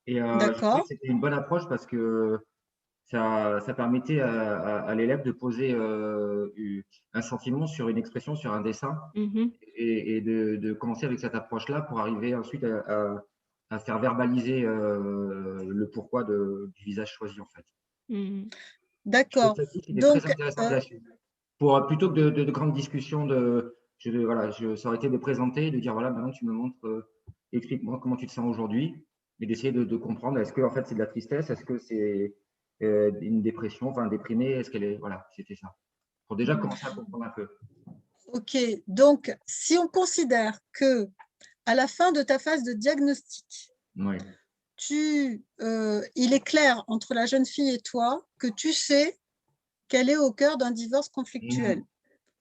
Et j'ai trouvé que D'accord. c'était une bonne approche parce que ça permettait à l'élève de poser un sentiment sur une expression, sur un dessin, Mhm. et de commencer avec cette approche-là pour arriver ensuite à faire verbaliser le pourquoi du visage choisi, en fait. Mhm. Je trouve D'accord. que la piste était très Donc, intéressante là-dessus. Pour, plutôt que de grandes discussions, voilà, ça aurait été de présenter, de dire voilà, maintenant tu me montres, explique-moi comment tu te sens aujourd'hui, et d'essayer de comprendre, est-ce que en fait c'est de la tristesse, est-ce que c'est une dépression, enfin déprimée, est-ce qu'elle est, voilà, c'était ça. Pour déjà commencer à comprendre un peu. ok. Donc, si on considère que à la fin de ta phase de diagnostic, Oui. il est clair entre la jeune fille et toi que tu sais qu'elle est au cœur d'un divorce conflictuel. Mhm.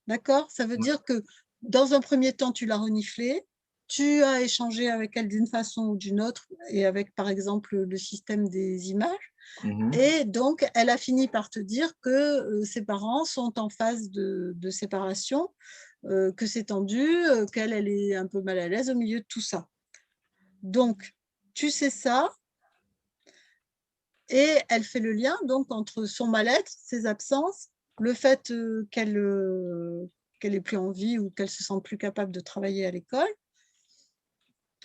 D'accord? Ça veut Ouais. dire que dans un premier temps, tu l'as reniflée, tu as échangé avec elle d'une façon ou d'une autre, et avec, par exemple, le système des images. Mhm. Et donc, elle a fini par te dire que ses parents sont en phase de séparation, que c'est tendu, qu'elle elle est un peu mal à l'aise au milieu de tout ça. Donc, tu sais ça, et elle fait le lien donc entre son mal-être, ses absences, le fait qu'elle ait plus envie ou qu'elle se sente plus capable de travailler à l'école.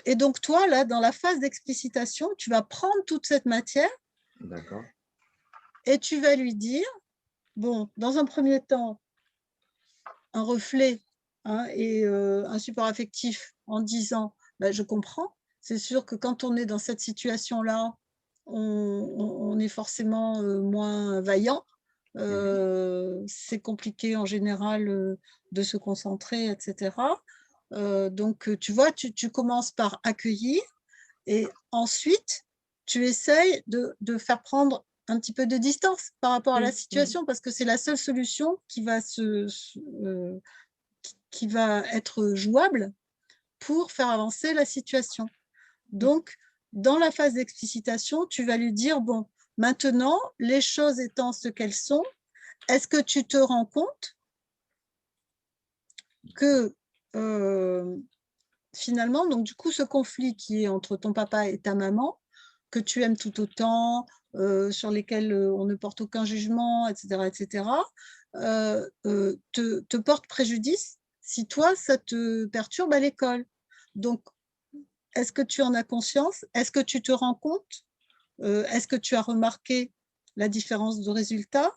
Et donc toi, là, dans la phase d'explicitation, tu vas prendre toute cette matière D'accord. et tu vas lui dire, bon, dans un premier temps, un reflet, hein, et un support affectif en disant, bah, je comprends, c'est sûr que quand on est dans cette situation-là, on est forcément moins vaillant. Mhm. C'est compliqué en général de se concentrer, etc. Donc, tu vois, tu commences par accueillir et ensuite, tu essayes de faire prendre un petit peu de distance par rapport à la situation parce que c'est la seule solution qui va être jouable pour faire avancer la situation. Donc, dans la phase d'explicitation, tu vas lui dire, bon, maintenant, les choses étant ce qu'elles sont, est-ce que tu te rends compte que finalement, donc du coup, ce conflit qui est entre ton papa et ta maman, que tu aimes tout autant, sur lesquels on ne porte aucun jugement, etc., te porte préjudice si toi, ça te perturbe à l'école. Donc, est-ce que tu en as conscience? Est-ce que tu te rends compte? Est-ce que tu as remarqué la différence de résultat?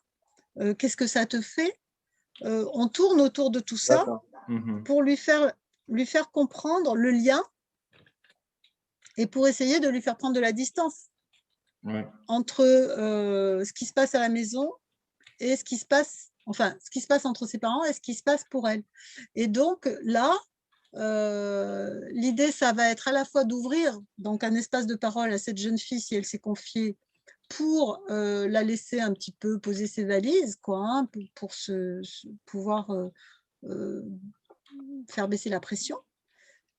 Qu'est-ce que ça te fait? On tourne autour de tout ça D'accord. Mhm. pour lui faire comprendre le lien et pour essayer de lui faire prendre de la distance Ouais. entre ce qui se passe à la maison et ce qui se passe, enfin, ce qui se passe entre ses parents et ce qui se passe pour elle. Et donc là, l'idée, ça va être à la fois d'ouvrir donc un espace de parole à cette jeune fille si elle s'est confiée pour la laisser un petit peu poser ses valises, quoi, hein, pour pouvoir euh, faire baisser la pression.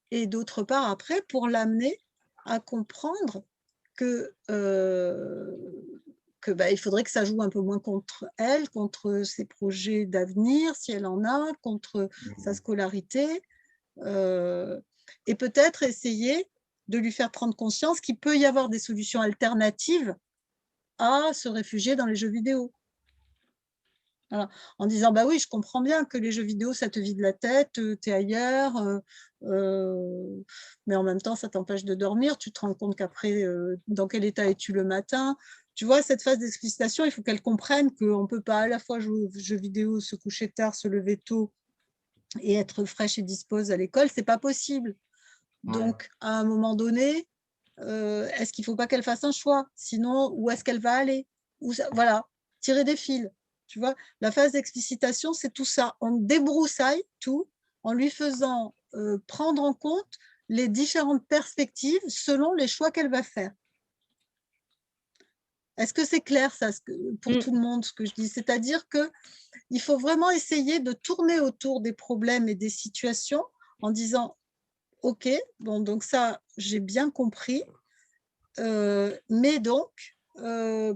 Et d'autre part, après, pour l'amener à comprendre que, bah, il faudrait que ça joue un peu moins contre elle, contre ses projets d'avenir, si elle en a, contre sa Mhm. scolarité, euh, et peut-être essayer de lui faire prendre conscience qu'il peut y avoir des solutions alternatives à se réfugier dans les jeux vidéo. Voilà. En disant, bah oui, je comprends bien que les jeux vidéo, ça te vide la tête, tu es ailleurs, mais en même temps, ça t'empêche de dormir. Tu te rends compte qu'après, dans quel état es-tu le matin? Tu vois, cette phase d'explicitation, il faut qu'elle comprenne qu'on ne peut pas à la fois jouer aux jeux vidéo, se coucher tard, se lever tôt et être fraîche et dispose à l'école. C'est pas possible. Ouais. Donc, à un moment donné, est-ce qu'il ne faut pas qu'elle fasse un choix? Sinon, où est-ce qu'elle va aller? Voilà, tirer des fils. Tu vois, la phase d'explicitation, c'est tout ça. On débroussaille tout en lui faisant prendre en compte les différentes perspectives selon les choix qu'elle va faire. Est-ce que c'est clair, ça, pour tout le monde, ce que je dis? C'est-à-dire qu'il faut vraiment essayer de tourner autour des problèmes et des situations en disant, OK, bon, donc ça, j'ai bien compris. Mais donc,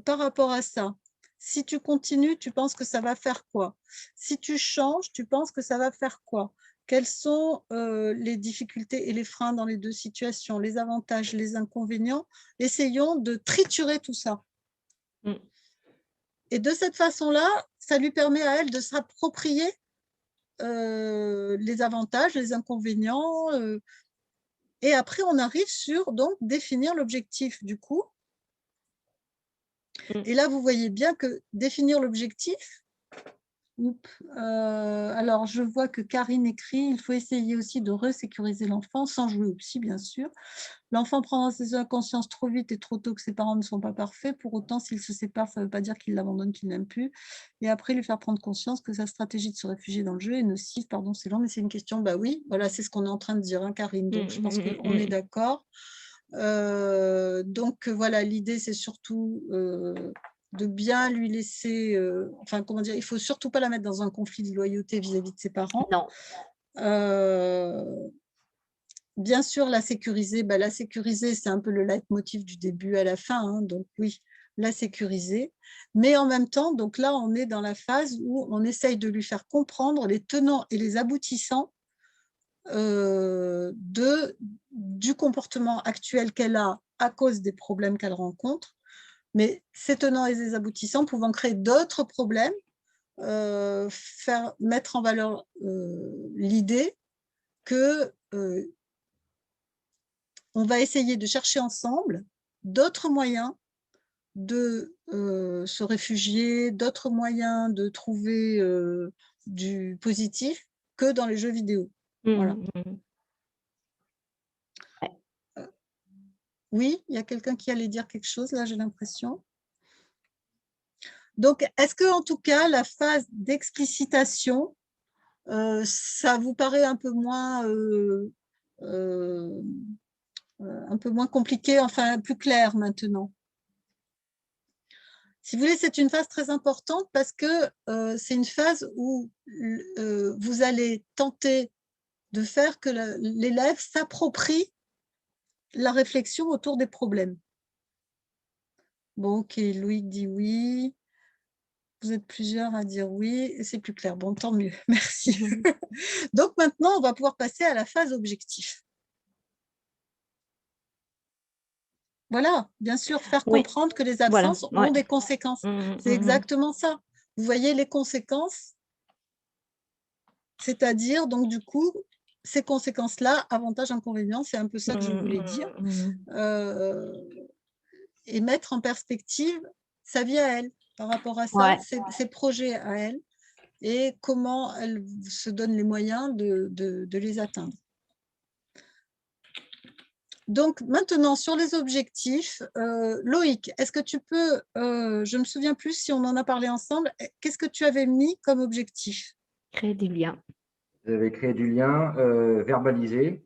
par rapport à ça, si tu continues, tu penses que ça va faire quoi? Si tu changes, tu penses que ça va faire quoi? Quelles sont les difficultés et les freins dans les deux situations, les avantages, les inconvénients? Essayons de triturer tout ça. Mm. Et de cette façon-là, ça lui permet à elle de s'approprier les avantages, les inconvénients. Et après, on arrive sur donc définir l'objectif du coup. Et là, vous voyez bien que définir l'objectif, alors, je vois que Karine écrit, il faut essayer aussi de resécuriser l'enfant sans jouer au psy, bien sûr. L'enfant prend dans ses conscience trop vite et trop tôt que ses parents ne sont pas parfaits. Pour autant, s'il se sépare, ça ne veut pas dire qu'il l'abandonne, qu'il n'aime plus. Et après, lui faire prendre conscience que sa stratégie de se réfugier dans le jeu est nocive. Pardon, c'est long, mais c'est une question. Bah oui, voilà, c'est ce qu'on est en train de dire, hein, Karine. Donc, je pense qu'on est d'accord. Donc, voilà, l'idée, c'est surtout de bien lui laisser, enfin, comment dire, il ne faut surtout pas la mettre dans un conflit de loyauté vis-à-vis de ses parents. Non. Bien sûr, la sécuriser, c'est un peu le leitmotiv du début à la fin, hein, donc oui, la sécuriser. Mais en même temps, donc là, on est dans la phase où on essaye de lui faire comprendre les tenants et les aboutissants du comportement actuel qu'elle a à cause des problèmes qu'elle rencontre, mais ces tenants et ces aboutissants pouvant créer d'autres problèmes, mettre en valeur l'idée que on va essayer de chercher ensemble d'autres moyens de se réfugier, d'autres moyens de trouver du positif que dans les jeux vidéo. Voilà. Oui, il y a quelqu'un qui allait dire quelque chose, là, j'ai l'impression. Donc, est-ce que, en tout cas, la phase d'explicitation, ça vous paraît un peu moins compliqué, enfin plus clair maintenant? Si vous voulez, c'est une phase très importante parce que c'est une phase où vous allez tenter de faire que l'élève s'approprie la réflexion autour des problèmes. Bon, ok, Loïc dit oui. Vous êtes plusieurs à dire oui, et c'est plus clair. Bon, tant mieux, merci. Donc maintenant, on va pouvoir passer à la phase objectif. Voilà, bien sûr, faire comprendre que les absences ont des conséquences. C'est exactement ça. Vous voyez les conséquences, c'est-à-dire, donc du coup, ces conséquences-là, avantages, inconvénients, c'est un peu ça que je voulais dire. Et mettre en perspective sa vie à elle, par rapport à ça, ses projets à elle, et comment elle se donne les moyens de les atteindre. Donc, maintenant, sur les objectifs, Loïc, est-ce que tu peux, je ne me souviens plus si on en a parlé ensemble, qu'est-ce que tu avais mis comme objectif? Créer du lien. J'avais créé du lien, verbaliser.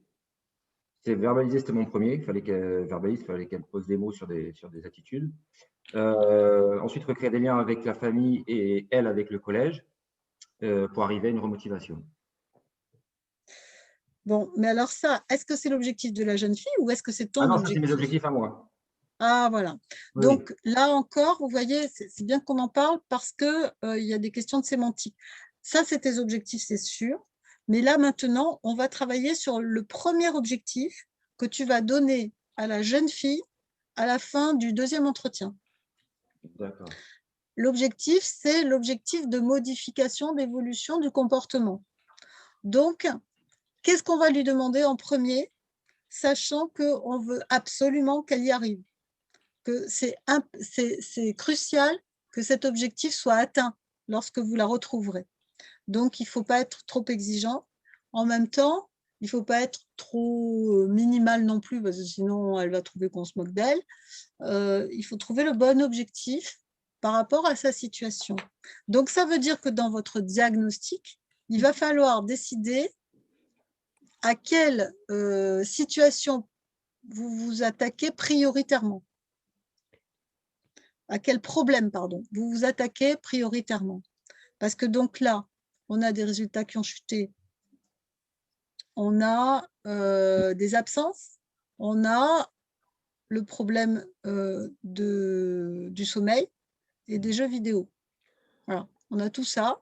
Verbaliser, c'était mon premier. Il fallait qu'elle verbalise, il fallait qu'elle pose des mots sur des attitudes. Ensuite, recréer des liens avec la famille et elle avec le collège pour arriver à une remotivation. Bon, mais alors ça, est-ce que c'est l'objectif de la jeune fille ou est-ce que c'est ton objectif? Ah non, ça, c'est mes objectifs à moi. Ah, voilà. Oui. Donc, là encore, vous voyez, c'est bien qu'on en parle parce qu'il y a des questions de sémantique. Ça, c'est tes objectifs, c'est sûr. Mais là, maintenant, on va travailler sur le premier objectif que tu vas donner à la jeune fille à la fin du deuxième entretien. D'accord. L'objectif, c'est l'objectif de modification, d'évolution du comportement. Donc, qu'est-ce qu'on va lui demander en premier, sachant qu'on veut absolument qu'elle y arrive, que c'est crucial que cet objectif soit atteint lorsque vous la retrouverez. Donc, il ne faut pas être trop exigeant. En même temps, il ne faut pas être trop minimal non plus, parce que sinon, elle va trouver qu'on se moque d'elle. Il faut trouver le bon objectif par rapport à sa situation. Donc, ça veut dire que dans votre diagnostic, il va falloir décider à quelle situation vous vous attaquez prioritairement. À quel problème, pardon, vous vous attaquez prioritairement. Parce que donc là, on a des résultats qui ont chuté. On a des absences. On a le problème du sommeil et des jeux vidéo. Voilà, on a tout ça.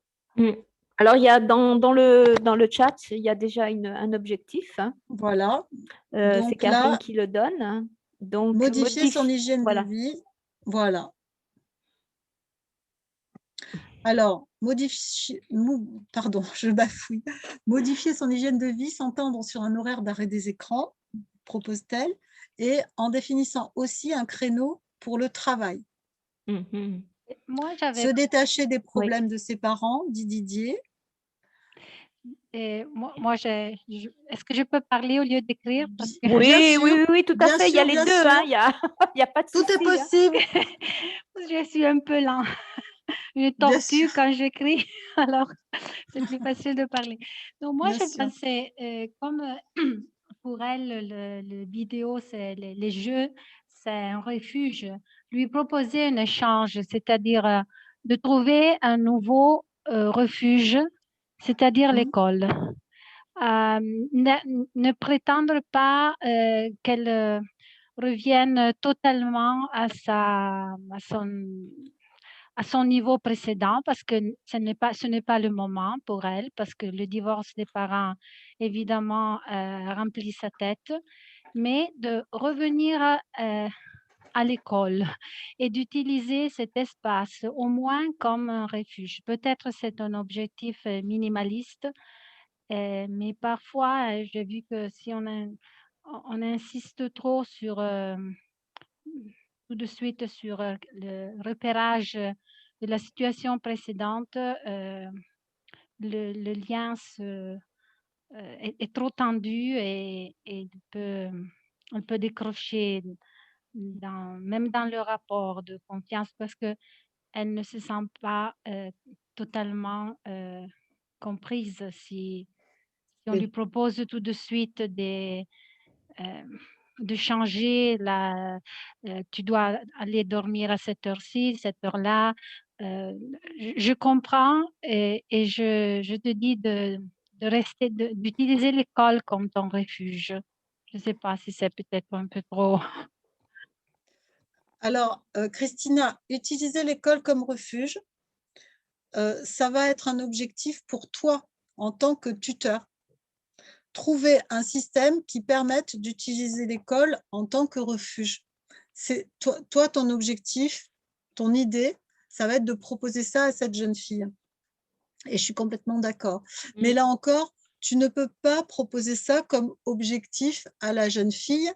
Alors, il y a dans le chat, il y a déjà un objectif. Hein. Voilà. C'est Donc Karine là, qui le donne. Hein. Donc, modifier son hygiène de voilà. vie. Voilà. Alors, pardon, je bafouille. Modifier son hygiène de vie, s'entendre sur un horaire d'arrêt des écrans, propose-t-elle, et en définissant aussi un créneau pour le travail. Mhm. Moi, Se j'avais, détacher des Oui. problèmes de ses parents, dit Didier. est-ce que je peux parler au lieu d'écrire? Parce que Oui, Bien sûr, oui, tout à bien fait. Il y a sûr, les bien deux. Hein. sûr. Il y a pas de Tout est souci. Hein. possible, je suis un peu lent. Je bien sûr, tortue quand j'écris, alors c'est plus facile de parler. Donc, moi, bien je sûr. pensais, comme pour elle, le vidéo, c'est les jeux, c'est un refuge. Lui proposer un échange, c'est-à-dire de trouver un nouveau refuge, c'est-à-dire Mhm. l'école. Ne prétendre pas qu'elle revienne totalement à son niveau précédent parce que ce n'est pas le moment pour elle, parce que le divorce des parents, évidemment, remplit sa tête, mais de revenir à l'école et d'utiliser cet espace au moins comme un refuge. Peut-être c'est un objectif minimaliste, mais parfois, j'ai vu que si on insiste trop sur tout de suite sur le repérage de la situation précédente, le lien est trop tendu et on peut décrocher même dans le rapport de confiance parce qu'elle ne se sent pas totalement comprise si on lui Oui. propose tout de suite de changer tu dois aller dormir à cette heure-ci, cette heure-là. Je comprends et je te dis de rester, d'utiliser l'école comme ton refuge. Je ne sais pas si c'est peut-être un peu trop. Alors, Christina, utiliser l'école comme refuge, ça va être un objectif pour toi en tant que tuteur. Trouver un système qui permette d'utiliser l'école en tant que refuge. C'est toi, ton objectif, ton idée, ça va être de proposer ça à cette jeune fille. Et je suis complètement d'accord. Mais là encore, tu ne peux pas proposer ça comme objectif à la jeune fille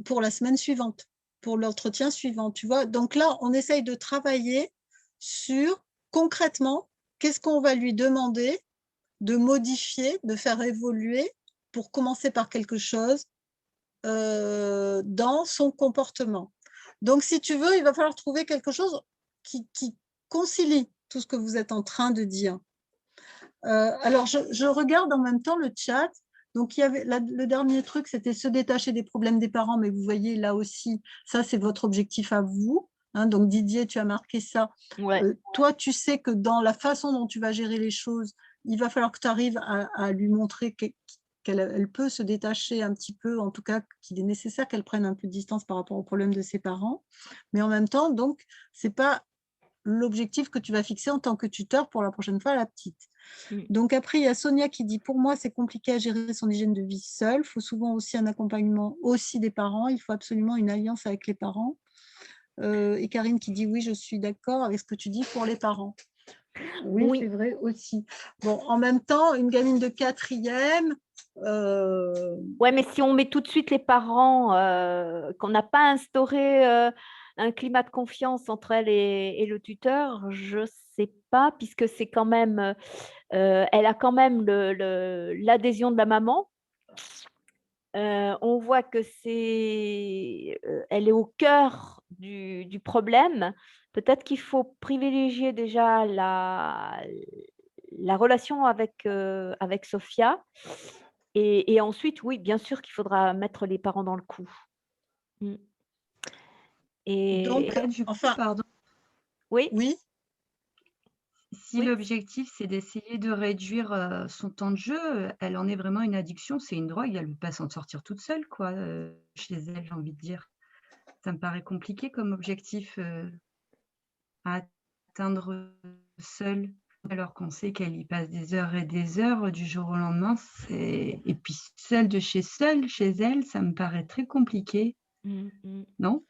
pour la semaine suivante, pour l'entretien suivant, tu vois. Donc là, on essaye de travailler sur concrètement qu'est-ce qu'on va lui demander de modifier, de faire évoluer pour commencer par quelque chose dans son comportement. Donc, si tu veux, il va falloir trouver quelque chose qui concilie tout ce que vous êtes en train de dire. Alors, je regarde en même temps le chat. Donc, il y avait le dernier truc, c'était se détacher des problèmes des parents, mais vous voyez là aussi, ça, c'est votre objectif à vous. Hein, donc, Didier, tu as marqué ça. Ouais. Toi, tu sais que dans la façon dont tu vas gérer les choses, il va falloir que tu arrives à lui montrer qu'elle peut se détacher un petit peu, en tout cas qu'il est nécessaire qu'elle prenne un peu de distance par rapport aux problèmes de ses parents. Mais en même temps, donc, ce n'est pas l'objectif que tu vas fixer en tant que tuteur pour la prochaine fois à la petite. Donc après, il y a Sonia qui dit « Pour moi, c'est compliqué à gérer son hygiène de vie seule. Il faut souvent aussi un accompagnement aussi des parents. Il faut absolument une alliance avec les parents. » Et Karine qui dit « Oui, je suis d'accord avec ce que tu dis pour les parents. » Oui, c'est vrai aussi. Bon, en même temps, une gamine de 4e… Ouais, mais si on met tout de suite les parents, qu'on n'a pas instauré un climat de confiance entre elle et le tuteur, je ne sais pas, puisque c'est quand même, elle a quand même l'adhésion de la maman. On voit que elle est au cœur du problème. Peut-être qu'il faut privilégier déjà la relation avec Sophia. Et ensuite, oui, bien sûr qu'il faudra mettre les parents dans le coup. Donc, enfin, pardon. Oui. Oui. Si l'objectif, c'est d'essayer de réduire son temps de jeu, elle en est vraiment une addiction, c'est une drogue, elle ne peut pas s'en sortir toute seule, quoi, chez elle, j'ai envie de dire. Ça me paraît compliqué comme objectif à atteindre seule. Alors qu'on sait qu'elle y passe des heures et des heures du jour au lendemain. Et puis seule chez elle, ça me paraît très compliqué, Mm, mm. non?